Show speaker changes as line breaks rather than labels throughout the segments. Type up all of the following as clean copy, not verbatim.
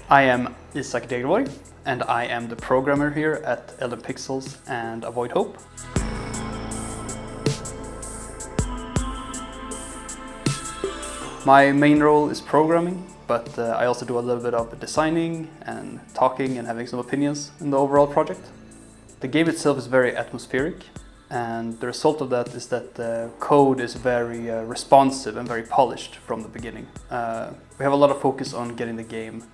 I am yyyy, and I am the programmer here at Elden Pixels and Avoid Hope. My main role is programming, but I also do a little bit of designing and talking and having some opinions in the overall project. The game itself is very atmospheric, and the result of that is that the code is very responsive and very polished from the beginning. We have a lot of focus on getting the game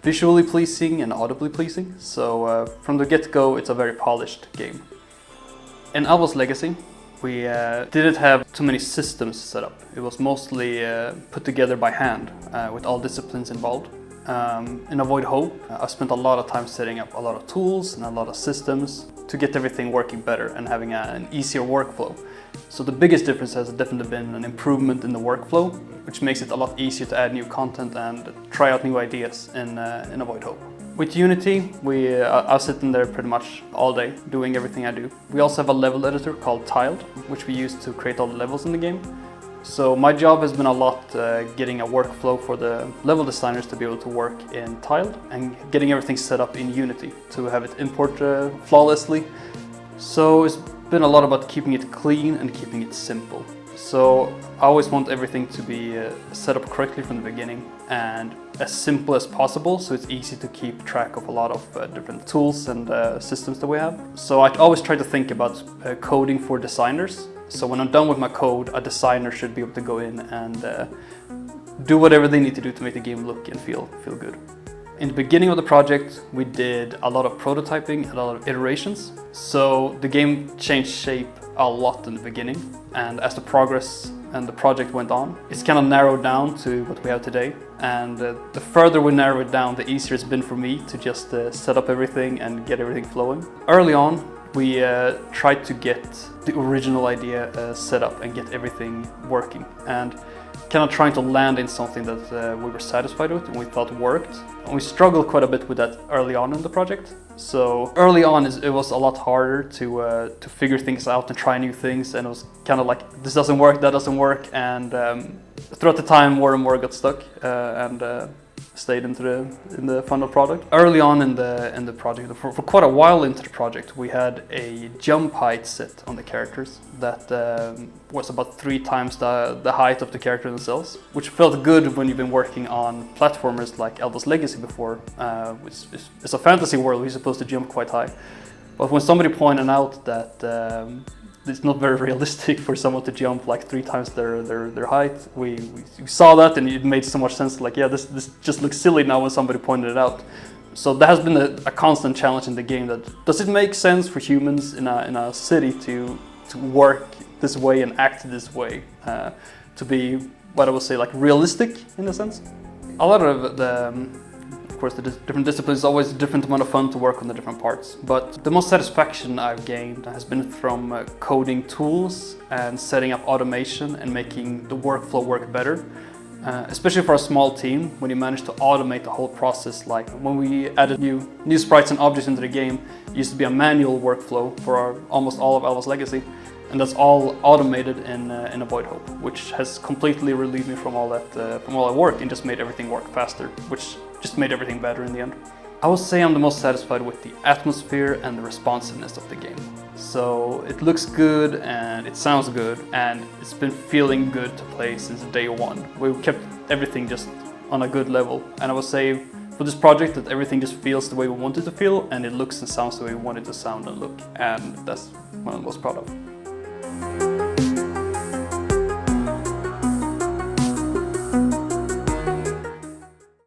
visually pleasing and audibly pleasing, so from the get-go it's a very polished game. In Alva's Legacy, we didn't have too many systems set up. It was mostly put together by hand with all disciplines involved. In Avoid Hope, I spent a lot of time setting up a lot of tools and a lot of systems to get everything working better and having an easier workflow. So the biggest difference has definitely been an improvement in the workflow, which makes it a lot easier to add new content and try out new ideas in Avoid Hope. With Unity, I'll sit in there pretty much all day doing everything I do. We also have a level editor called Tiled, which we use to create all the levels in the game. So my job has been a lot getting a workflow for the level designers to be able to work in Tiled and getting everything set up in Unity to have it import flawlessly. So it's been a lot about keeping it clean and keeping it simple. So I always want everything to be set up correctly from the beginning and as simple as possible, so it's easy to keep track of a lot of different tools and systems that we have. So I always try to think about coding for designers. So when I'm done with my code, a designer should be able to go in and do whatever they need to do to make the game look and feel good. In the beginning of the project, we did a lot of prototyping and a lot of iterations. So the game changed shape a lot in the beginning, and as the progress and the project went on, it's kind of narrowed down to what we have today. And the further we narrow it down, the easier it's been for me to just set up everything and get everything flowing. Early on, we tried to get the original idea set up and get everything working, and kind of trying to land in something that we were satisfied with and we thought worked. And we struggled quite a bit with that early on in the project. So early on it was a lot harder to figure things out and try new things, and it was kind of like, this doesn't work, that doesn't work, and throughout the time more and more got stuck and stayed in the final product. Early on in the project, for quite a while into the project, we had a jump height set on the characters that was about 3 times the height of the character themselves, which felt good when you've been working on platformers like Elva's Legacy before, which is a fantasy world where you're supposed to jump quite high. But when somebody pointed out that it's not very realistic for someone to jump like 3 times their height, we saw that and it made so much sense. Like, yeah, this just looks silly now when somebody pointed it out. So that has been a constant challenge in the game. That does it make sense for humans in a city to work this way and act this way, to be what I would say like realistic in a sense. A lot of the different disciplines is always a different amount of fun to work on the different parts, but the most satisfaction I've gained has been from coding tools and setting up automation and making the workflow work better. Especially for a small team, when you manage to automate the whole process. Like when we added new sprites and objects into the game, it used to be a manual workflow for almost all of Alva's Legacy, and that's all automated in Avoid Hope, which has completely relieved me from all that work and just made everything work faster, which just made everything better in the end. I would say I'm the most satisfied with the atmosphere and the responsiveness of the game. So it looks good and it sounds good, and it's been feeling good to play since day one. We've kept everything just on a good level, and I would say for this project that everything just feels the way we want it to feel, and it looks and sounds the way we want it to sound and look, and that's what I'm most proud of.